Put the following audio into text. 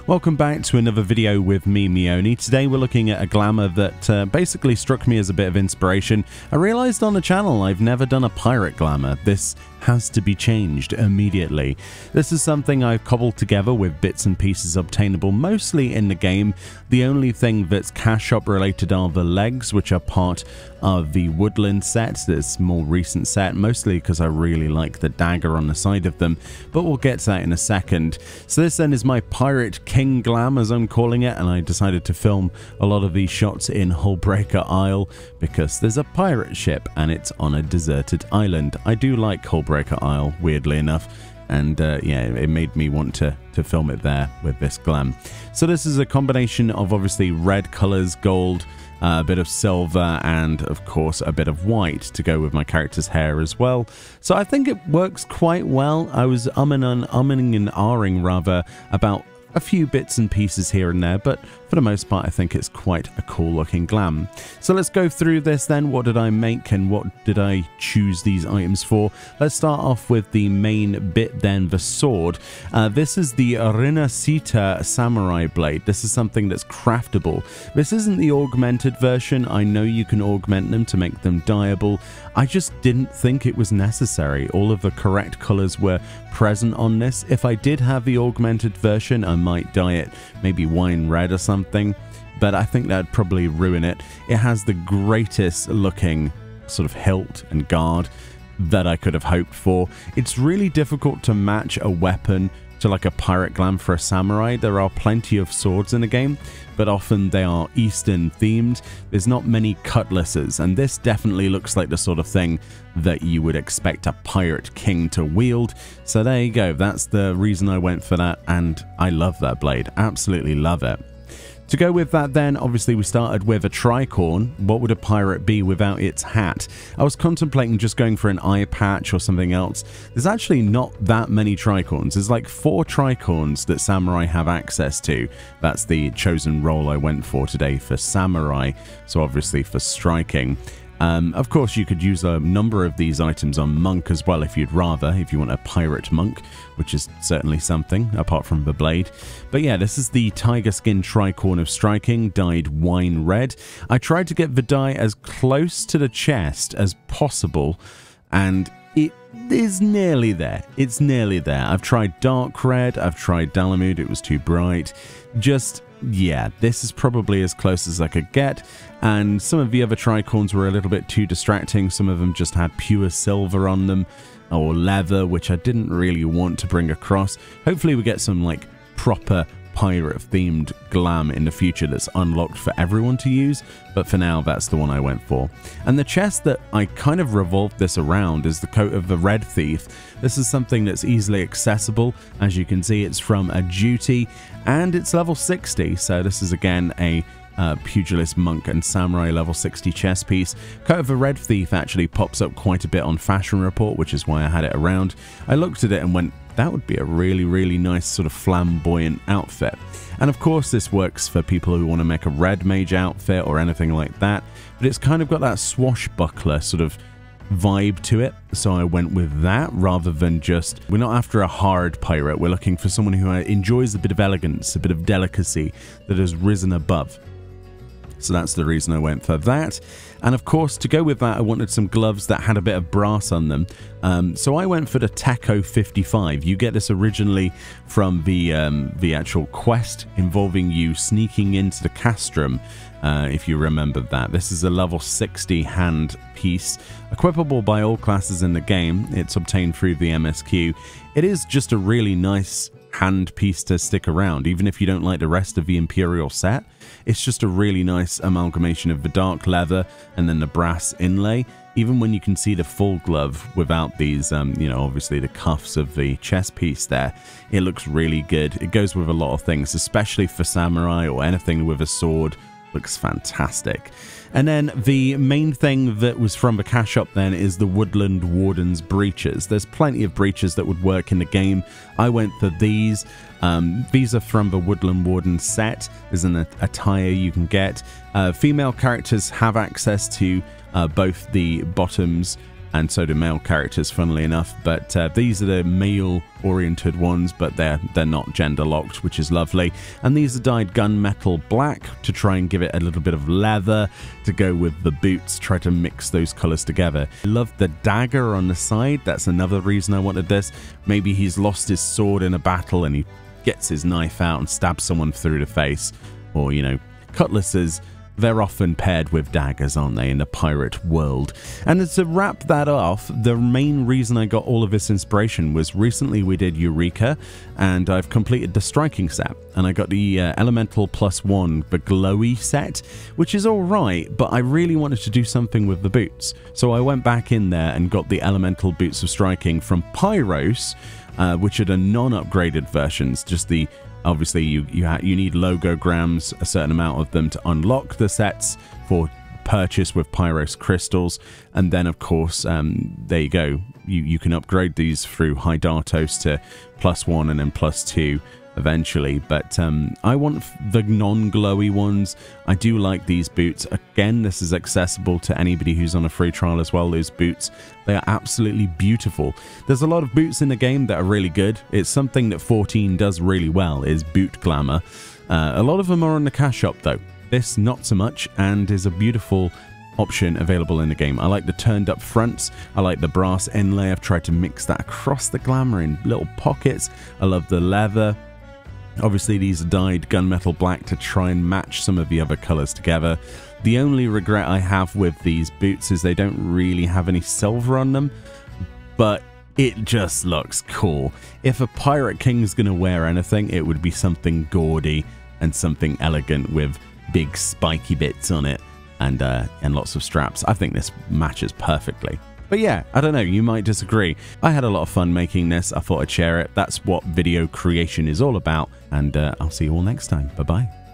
Welcome back to another video with me, Meoni. Today we're looking at a glamour that basically struck me as a bit of inspiration. I realized on the channel I've never done a pirate glamour. This has to be changed immediately. This is something I've cobbled together with bits and pieces obtainable mostly in the game. The only thing that's cash shop related are the legs, which are part of the woodland set, this more recent set, mostly because I really like the dagger on the side of them, but we'll get to that in a second. So this then is my pirate king glam, as I'm calling it, and I decided to film a lot of these shots in Hullbreaker Isle because there's a pirate ship and it's on a deserted island. I do like Hullbreaker Isle, weirdly enough, and yeah, it made me want to film it there with this glam. So this is a combination of obviously red colors, gold, a bit of silver, and of course a bit of white to go with my character's hair as well. So I think it works quite well. I was umming and ahhing rather about a few bits and pieces here and there, but for the most part I think it's quite a cool looking glam. So let's go through this then. What did I make and what did I choose these items for? Let's start off with the main bit then, the sword. This is the Rinascita samurai blade. This is something that's craftable. This isn't the augmented version. I know you can augment them to make them dyeable. I just didn't think it was necessary. All of the correct colors were present on this. If I did have the augmented version, I might dye it maybe wine red or something, but I think that'd probably ruin it. It has the greatest looking sort of hilt and guard that I could have hoped for. It's really difficult to match a weapon to like a pirate glam for a samurai. There are plenty of swords in the game, but often they are Eastern themed. There's not many cutlasses, and this definitely looks like the sort of thing that you would expect a pirate king to wield. So there you go. That's the reason I went for that, and I love that blade. Absolutely love it. To go with that then, obviously we started with a tricorn. What would a pirate be without its hat? I was contemplating just going for an eye patch or something else. There's actually not that many tricorns. There's like 4 tricorns that samurai have access to. That's the chosen role I went for today for samurai, so obviously for striking. Of course, you could use a number of these items on monk as well if you'd rather, if you want a pirate monk, which is certainly something, apart from the blade. But yeah, this is the tiger skin tricorn of striking, dyed wine red. I tried to get the dye as close to the chest as possible, and it is nearly there. It's nearly there. I've tried dark red, I've tried Dalamud, it was too bright. Just, yeah, this is probably as close as I could get, and some of the other tricorns were a little bit too distracting. Some of them just had pure silver on them, or leather, which I didn't really want to bring across. Hopefully we get some like proper pirate themed glam in the future that's unlocked for everyone to use, but for now that's the one I went for. And the chest that I kind of revolved this around is the coat of the Red Thief. This is something that's easily accessible. As you can see, it's from a duty and it's level 60, so this is again a pugilist, monk and samurai level 60 chest piece. Coat of a Red Thief actually pops up quite a bit on Fashion Report, which is why I had it around. I looked at it and went, that would be a really nice sort of flamboyant outfit. And of course this works for people who want to make a red mage outfit or anything like that, but it's kind of got that swashbuckler sort of vibe to it, so I went with that rather than just, we're not after a hard pirate, we're looking for someone who enjoys a bit of elegance, a bit of delicacy that has risen above. So that's the reason I went for that. And of course, to go with that, I wanted some gloves that had a bit of brass on them. So I went for the Teco 55. You get this originally from the actual quest involving you sneaking into the castrum, if you remember that. This is a level 60 hand piece, equipable by all classes in the game. It's obtained through the MSQ. It is just a really nice hand piece to stick around, even if you don't like the rest of the Imperial set. It's just a really nice amalgamation of the dark leather and then the brass inlay. Even when you can see the full glove without these, you know, obviously the cuffs of the chest piece there, it looks really good. It goes with a lot of things, especially for samurai or anything with a sword. Looks fantastic. And then the main thing that was from the cash shop then is the Woodland Warden's breeches. There's plenty of breeches that would work in the game. I went for these. These are from the Woodland Warden set. There's an attire you can get. Female characters have access to both the bottoms and so do male characters, funnily enough. But these are the male-oriented ones, but they're not gender-locked, which is lovely. And these are dyed gunmetal black to try and give it a little bit of leather to go with the boots, try to mix those colors together. I love the dagger on the side. That's another reason I wanted this. Maybe he's lost his sword in a battle and he gets his knife out and stabs someone through the face. Or, you know, cutlasses, they're often paired with daggers, aren't they, in the pirate world? And to wrap that off, the main reason I got all of this inspiration was recently we did Eureka, and I've completed the striking set, and I got the Elemental +1, the glowy set, which is alright, but I really wanted to do something with the boots. So I went back in there and got the Elemental Boots of Striking from Pyros, which are the non-upgraded versions, just the obviously, you need logograms, a certain amount of them, to unlock the sets for purchase with Pyros crystals. And then, of course, there you go. You can upgrade these through Hydatos to +1 and then +2 eventually. But I want the non-glowy ones. I do like these boots. Again, this is accessible to anybody who's on a free trial as well. Those boots, they are absolutely beautiful. There's a lot of boots in the game that are really good. It's something that 14 does really well, is boot glamour. A lot of them are on the cash shop though. This not so much, and is a beautiful option available in the game. I like the turned up fronts. I like the brass inlay. I've tried to mix that across the glamour in little pockets. I love the leather. Obviously, these are dyed gunmetal black to try and match some of the other colors together. The only regret I have with these boots is they don't really have any silver on them, but it just looks cool. If a Pirate King's gonna wear anything, it would be something gaudy and something elegant with big spiky bits on it and lots of straps. I think this matches perfectly. But yeah, I don't know, you might disagree. I had a lot of fun making this. I thought I'd share it. That's what video creation is all about. And I'll see you all next time. Bye-bye.